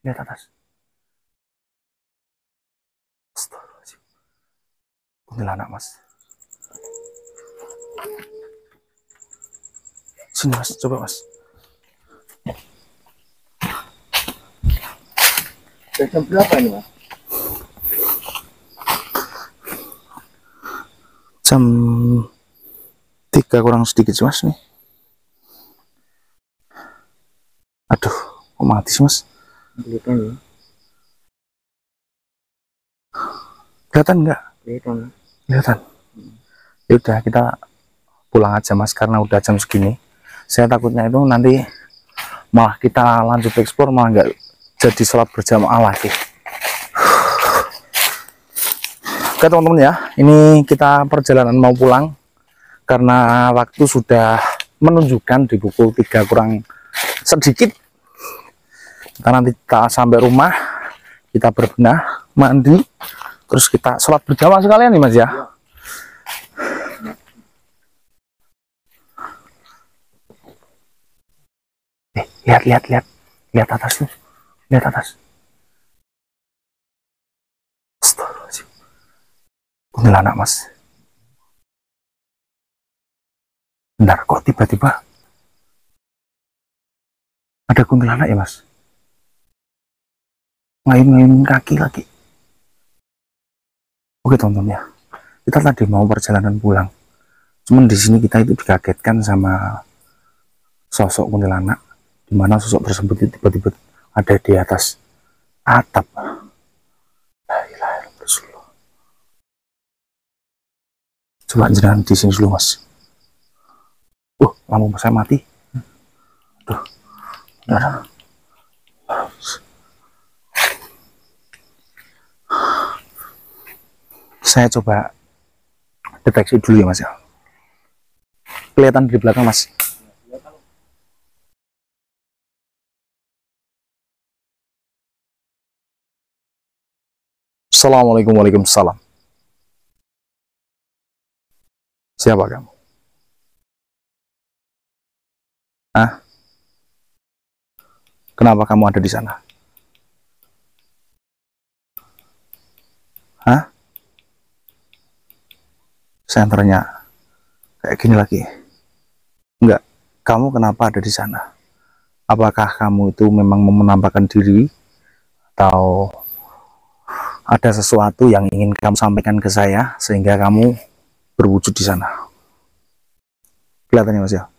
Lihat atas. Astagfirullahaladzim. Kuntilanak mas. Sini mas, coba mas. Jam berapa ini mas? Jam 3 kurang sedikit sih mas nih. Aduh, kok mati sih mas? Kelihatan ya? Kelihatan nggak? Kelihatan. Kelihatan. Yaudah kita pulang aja mas, karena udah jam segini. Saya takutnya itu nanti malah kita lanjut eksplor malah nggak jadi sholat berjamaah lagi. Oke teman-teman ya, ini kita perjalanan mau pulang karena waktu sudah menunjukkan di pukul 3 kurang sedikit. Nanti kita sampai rumah, kita berbenah, mandi, terus kita sholat berjamaah sekalian nih mas ya. Lihat atas tuh, lihat atas. Astagfirullahaladzim. Kuntilanak mas. Bentar, kok tiba-tiba ada kuntilanak ya mas? Ngayun-ngayun kaki lagi. Oke teman-teman ya, kita tadi mau perjalanan pulang, cuman di sini kita itu dikagetkan sama sosok kuntilanak, dimana sosok tersebut tiba-tiba ada di atas atap. La ilaha illallah. Coba jangan di sini dulu mas. Lampu saya mati. Tuh, udah. Saya coba deteksi dulu ya mas ya. Kelihatan di belakang mas. Assalamualaikum, waalaikumsalam. Siapa kamu? Hah? Kenapa kamu ada di sana? Hah? Saya tanya kayak gini lagi. Enggak, kamu kenapa ada di sana? Apakah kamu itu memang menampakkan diri atau ada sesuatu yang ingin kamu sampaikan ke saya sehingga kamu berwujud di sana? Kelihatannya mas ya.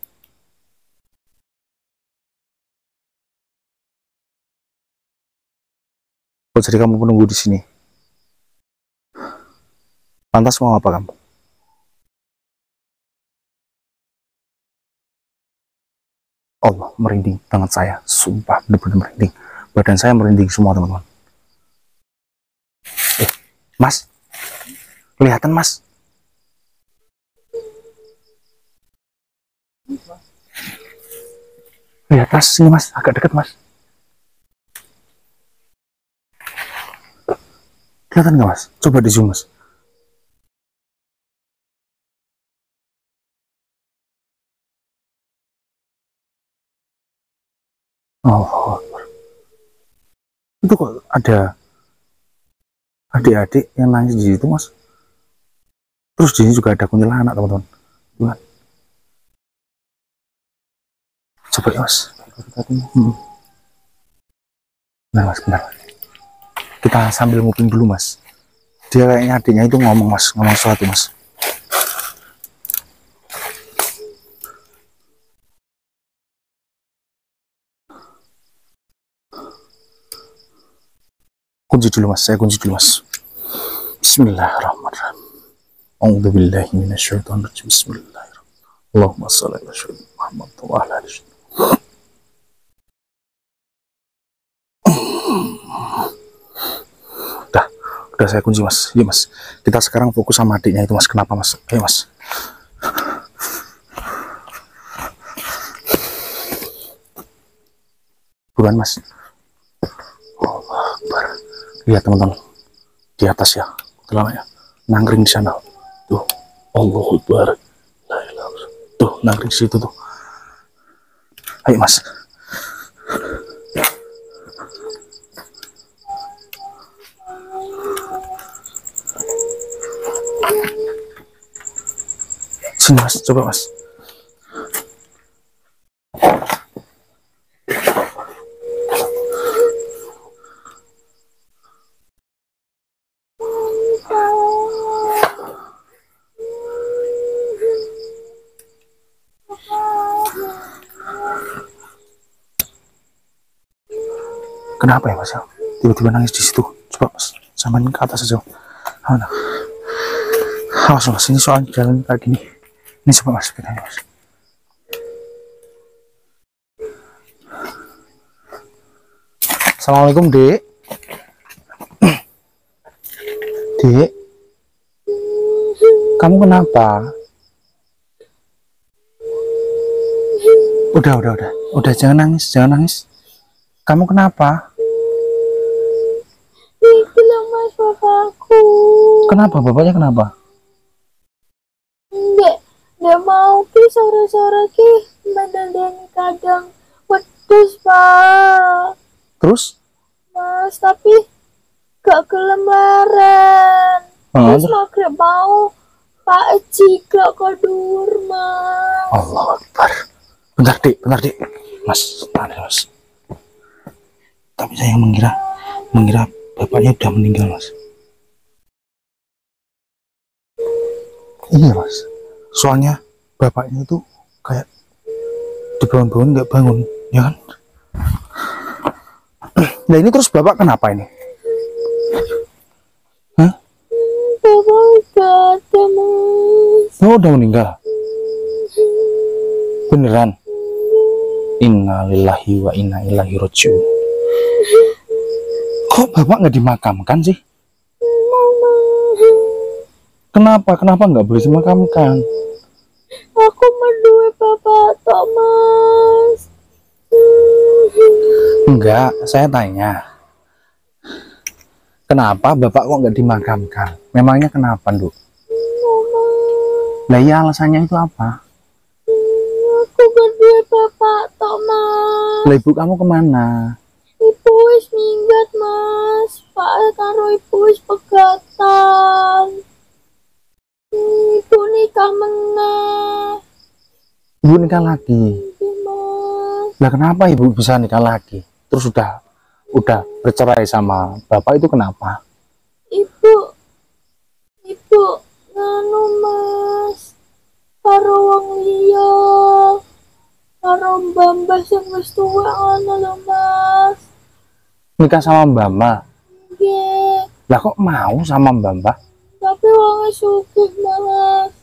Oh, jadi kamu menunggu di sini. Lantas mau apa kamu? Allah, merinding tangan saya, sumpah benar-benar merinding. Badan saya merinding semua teman-teman. Mas, kelihatan mas? Lihat atas sini mas, agak dekat mas. Kelihatan nggak mas? Coba di zoom mas. Oh, itu kok ada adik-adik yang nangis di situ mas. Terus di sini juga ada kuntilanak teman-teman. Coba ya mas. Nah mas, bentar. Kita sambil nguping dulu mas. Dia kayaknya adiknya itu ngomong mas, ngomong sesuatu mas. Kunci dulu mas, saya kunci dulu mas. Bismillahirrahmanirrahim. A'udzubillahi minasyaitonirrajim. Bismillahirrahmanirrahim. Allahumma shalli ala sayyidina Muhammad wa ala alihi. Udah saya kunci mas. Iya mas, kita sekarang fokus sama adiknya itu mas. Kenapa mas? Ayo mas. Buruan mas. Allah Akbar. Lihat teman-teman, di atas ya, ya, nangkring di sana. Tuh, Allahu Akbar. Tuh, nangkring situ tuh. Ayo mas. Sini mas, coba mas. Kenapa ya mas? Tiba-tiba nangis di situ. Coba mas, samain ke atas aja. Mana? Awas mas, ini soal jalan kayak gini. Ini coba mas, bedanya mas. Assalamualaikum dek. Dek, kamu kenapa? Udah, jangan nangis. Kamu kenapa? Bilang mas bapakku. Kenapa? Bapaknya kenapa? Nggak mau ki sore-sore ki menandani kadang wedhus pak. Terus? Mas tapi gak kelembaran. Terus maghrib mau Pak Ciklok kodur mas. Allah Akbar. Bentar dek. Mas, mas. Tapi saya mengira bapaknya udah meninggal mas. Iya mas. Soalnya bapaknya itu kayak dibangun nggak bangun, ya kan? Nah ini terus bapak kenapa ini? Hah? Bapak udah ada mas. Oh udah meninggal? Beneran? Innalillahi wa inna ilaihi raji'un. Kok bapak nggak dimakamkan sih? Kenapa nggak boleh dimakamkan? Aku menduwe bapak tok mas. Enggak, saya tanya. Kenapa bapak kok nggak dimakamkan? Memangnya kenapa, Nduk? Lah iya alasannya itu apa? Aku menduwe bapak tok mas. Lah ibu kamu kemana? Ibu wis minggat mas. Pak karo ibu wis pegatan. Ibu nikah meneh. Ibu nikah lagi. Mas. Lah kenapa ibu bisa nikah lagi? Terus udah bercerai sama bapak itu kenapa? Ibu nganu mas. Karo wong liya. Karo mbah sing wis tuwek ana lho mas. Nikah sama mbak. Nggih. Lah kok mau sama mbak? Tapi wongnya sugih mas.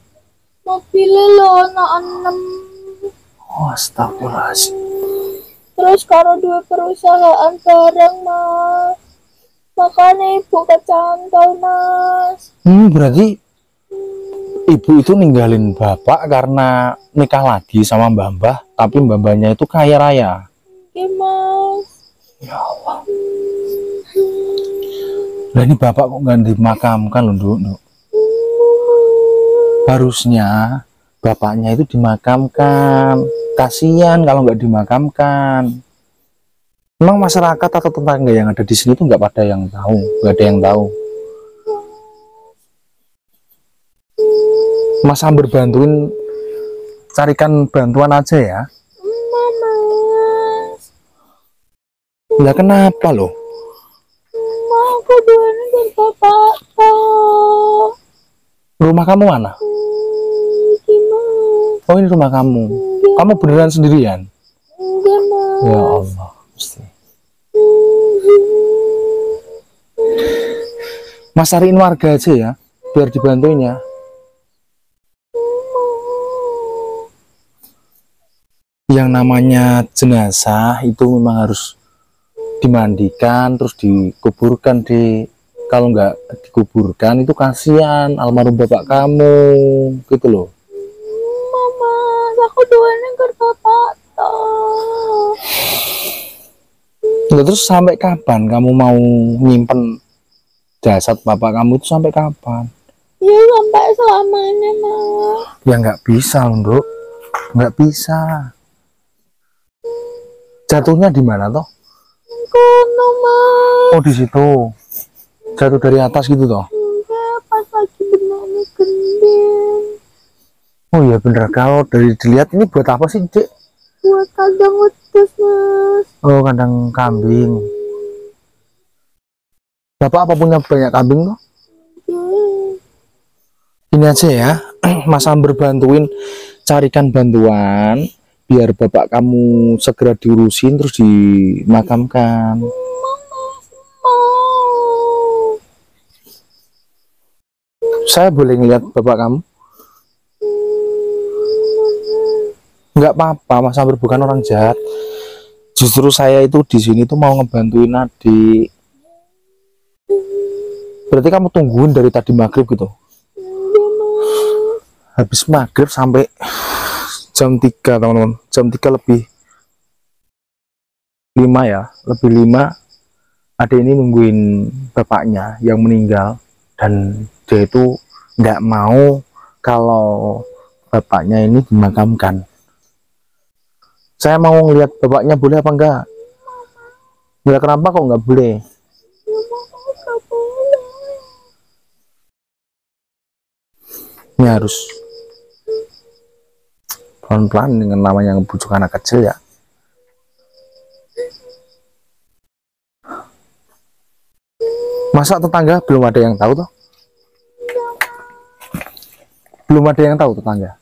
Mobilnya lho ana 6. Oh, astagfirullahaladzim. Terus karo dua perusahaan bareng mas. Makanya ibu kecantol mas. Berarti ibu itu ninggalin bapak karena nikah lagi sama mbah, tapi mbahnya itu kaya raya. Oke mas. Ya Allah. Lah ini bapak kok nggak dimakamkan loh, Nduk? Harusnya bapaknya itu dimakamkan. Kasihan kalau nggak dimakamkan. Memang masyarakat atau tetangga yang ada di sini tuh nggak ada yang tahu. Mas Amber bantuin carikan bantuan aja ya. Mas. Lah kenapa loh? Mau aku doain ke bapak toh. Rumah kamu mana? Gimana? Oh ini rumah kamu. Kamu beneran sendirian? Enggak mas. Ya Allah. Mas cariin warga aja ya, biar dibantuin ya. Yang namanya jenazah itu memang harus dimandikan, terus dikuburkan kalau nggak dikuburkan itu kasihan almarhum bapak kamu, gitu loh. Mama, aku doain ke bapak toh. Nah, terus sampai kapan kamu mau nyimpen jasad bapak kamu itu sampai kapan? Ya sampai selamanya mas. Ya nggak bisa loh, Nduk. Nggak bisa. Jatuhnya di mana toh? kono mas. Oh di situ, jatuh dari atas gitu toh? Enggak, pas lagi benaknya gending. Oh iya bener, kalau dari dilihat ini buat apa sih Dek? Buat kandang wedus mas. Oh kandang kambing. Bapak apa punya banyak kambing toh? Ini aja ya, Mas Amber bantuin carikan bantuan biar bapak kamu segera diurusin terus dimakamkan. Mau. Saya boleh ngeliat bapak kamu? Nggak apa-apa, Mas Amber bukan orang jahat. Justru saya itu di sini tuh mau ngebantuin adik. Berarti kamu tungguin dari tadi maghrib gitu? Habis maghrib sampai jam 3 teman-teman, jam 3 lebih 5 ya, lebih 5 adik ini nungguin bapaknya yang meninggal, dan dia itu nggak mau kalau bapaknya ini dimakamkan. Saya mau ngelihat bapaknya, boleh apa enggak? Nggak, kenapa kok nggak boleh? Ini harus pelan-pelan dengan namanya ngebujuk anak kecil ya. Masa tetangga belum ada yang tahu toh? Belum ada yang tahu tetangga.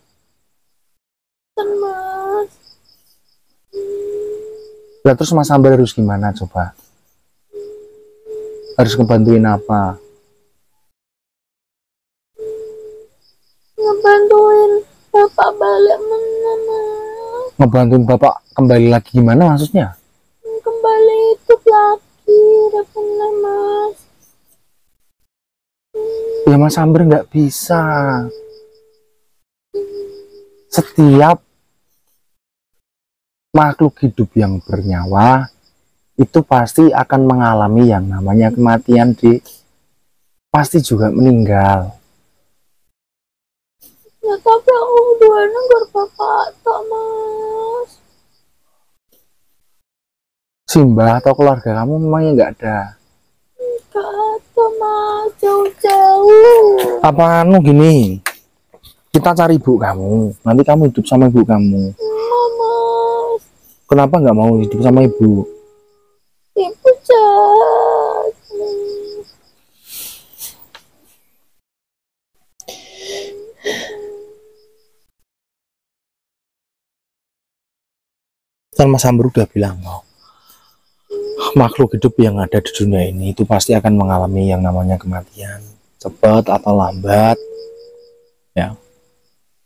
Mas. Lah terus Mas Amber harus gimana coba? Harus ngebantuin apa? Ngebantuin bapak balik mana mas. Ngebantuin bapak kembali lagi gimana maksudnya? Kembali hidup lagi, depannya mas. Ya Mas Amber nggak bisa. Setiap makhluk hidup yang bernyawa itu pasti akan mengalami yang namanya kematian, Dik. Pasti juga meninggal. Ya tapi aku dua nenggur bapak tak mas. Simbah atau keluarga kamu memangnya nggak ada? Gak ada mas, jauh-jauh. Apa gini? Kita cari ibu kamu, nanti kamu hidup sama ibu kamu. Mas. Kenapa nggak mau hidup sama ibu? Ibu jahat. Kan Mas Amber udah bilang loh, makhluk hidup yang ada di dunia ini itu pasti akan mengalami yang namanya kematian, cepat atau lambat ya.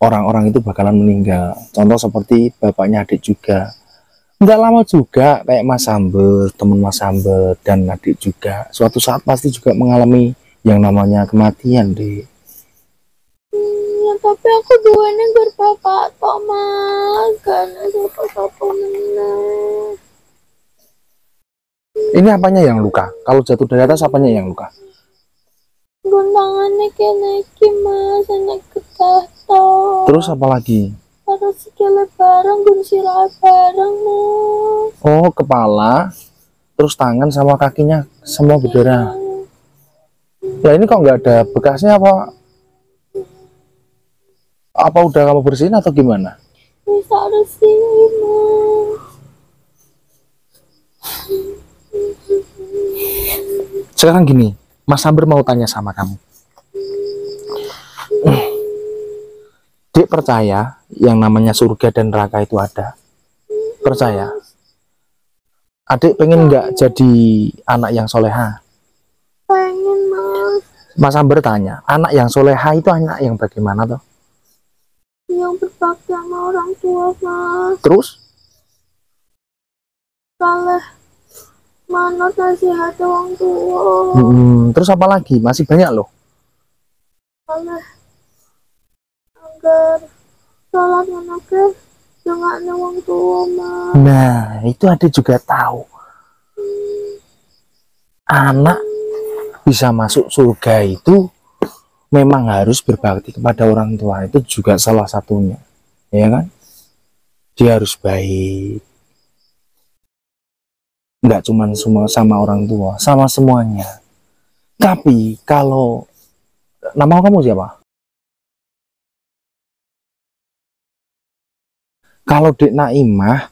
Orang-orang itu bakalan meninggal. Contoh seperti bapaknya adik juga, nggak lama juga kayak Mas Amber, teman Mas Amber dan adik juga suatu saat pasti juga mengalami yang namanya kematian, Dik. Ya tapi aku dua nenggur bapak tak mas. Karena siapa-siapa menang. Ini apanya yang luka? Kalau jatuh dari atas apanya yang luka? Guntangannya keneki mas, anak ketahta. Terus apa lagi? Harus sekali bareng, gun sirah bareng mas. Oh, kepala, terus tangan sama kakinya semua berdarah. Ya ini kok nggak ada bekasnya apa? Apa udah kamu bersihin atau gimana? Bisa resih mas. Sekarang gini, Mas Amber mau tanya sama kamu. Dik percaya yang namanya surga dan neraka itu ada? Percaya? Adik pengen nggak jadi anak yang soleha? Pengen mas. Mas Amber tanya, anak yang soleha itu anak yang bagaimana toh? Yang berbakti sama orang tua mas. Terus? Saleh manut nasihat orang tua. Terus apa lagi? Masih banyak loh. Saleh agar sholat menakir dengan orang tua mas. Nah, itu adik juga tahu. Anak bisa masuk surga itu memang harus berbakti kepada orang tua, itu juga salah satunya, ya kan? Dia harus baik. nggak cuman semua sama orang tua, sama semuanya. Tapi kalau nama kamu siapa? Kalau Dek Naimah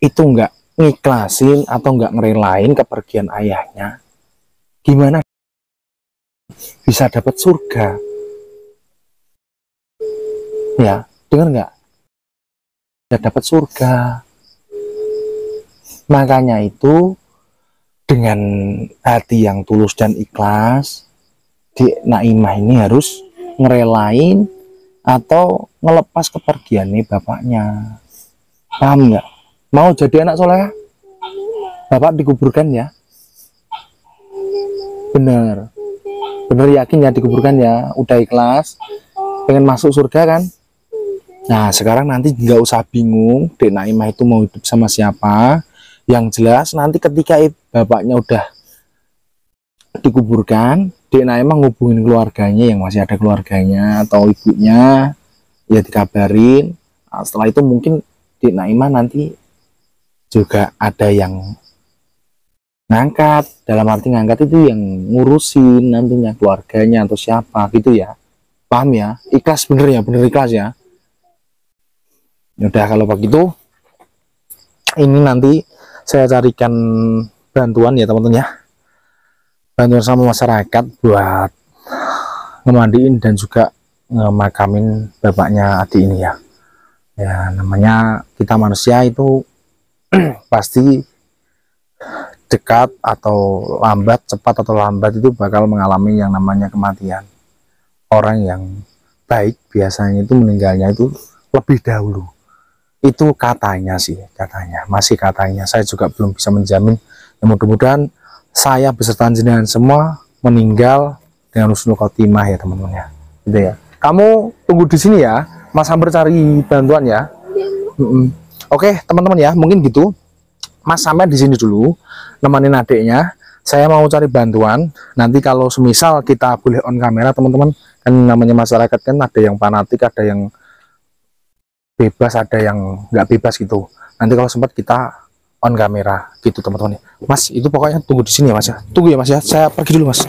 itu nggak ngiklasin atau nggak ngerelain kepergian ayahnya, gimana bisa dapat surga? Ya, dengar nggak? Bisa dapat surga. Makanya itu dengan hati yang tulus dan ikhlas, Dek Naimah ini harus ngerelain atau ngelepas kepergiannya bapaknya. Paham nggak? Mau jadi anak soleh? Bapak dikuburkan ya? Bener. Bener yakin ya dikuburkan ya? Udah ikhlas? Pengen masuk surga kan? Nah sekarang nanti nggak usah bingung Dek Naimah itu mau hidup sama siapa. Yang jelas nanti ketika bapaknya udah dikuburkan, Dek Naimah ngubungin keluarganya yang masih ada keluarganya atau ibunya, ya dikabarin. Nah, setelah itu mungkin Dek Naimah nanti juga ada yang ngangkat, dalam arti ngangkat itu yang ngurusin nantinya keluarganya atau siapa gitu ya. Paham ya? Ikhlas bener ya, bener ikhlas ya. Udah kalau begitu ini nanti saya carikan bantuan ya teman-teman ya. Bantuan sama masyarakat buat ngemandiin dan juga ngemakamin bapaknya adik ini ya. Ya namanya kita manusia itu pasti dekat atau lambat, cepat atau lambat itu bakal mengalami yang namanya kematian. Orang yang baik biasanya itu meninggalnya itu lebih dahulu. Itu katanya sih, katanya, masih katanya. Saya juga belum bisa menjamin. Ya, mudah-mudahan saya beserta jenengan semua meninggal dengan husnul khotimah ya teman-teman ya. Gitu ya. Kamu tunggu di sini ya, Mas Amber cari bantuan ya. Oke teman-teman ya, mungkin gitu. Mas sampai di sini dulu, nemenin adiknya. Saya mau cari bantuan. Nanti kalau semisal kita boleh on kamera teman-teman, kan namanya masyarakat kan ada yang fanatik, ada yang bebas, ada yang nggak bebas gitu. Nanti kalau sempat kita on kamera gitu teman-teman. Mas itu pokoknya tunggu di sini ya Mas ya. Tunggu ya Mas ya. Saya pergi dulu Mas.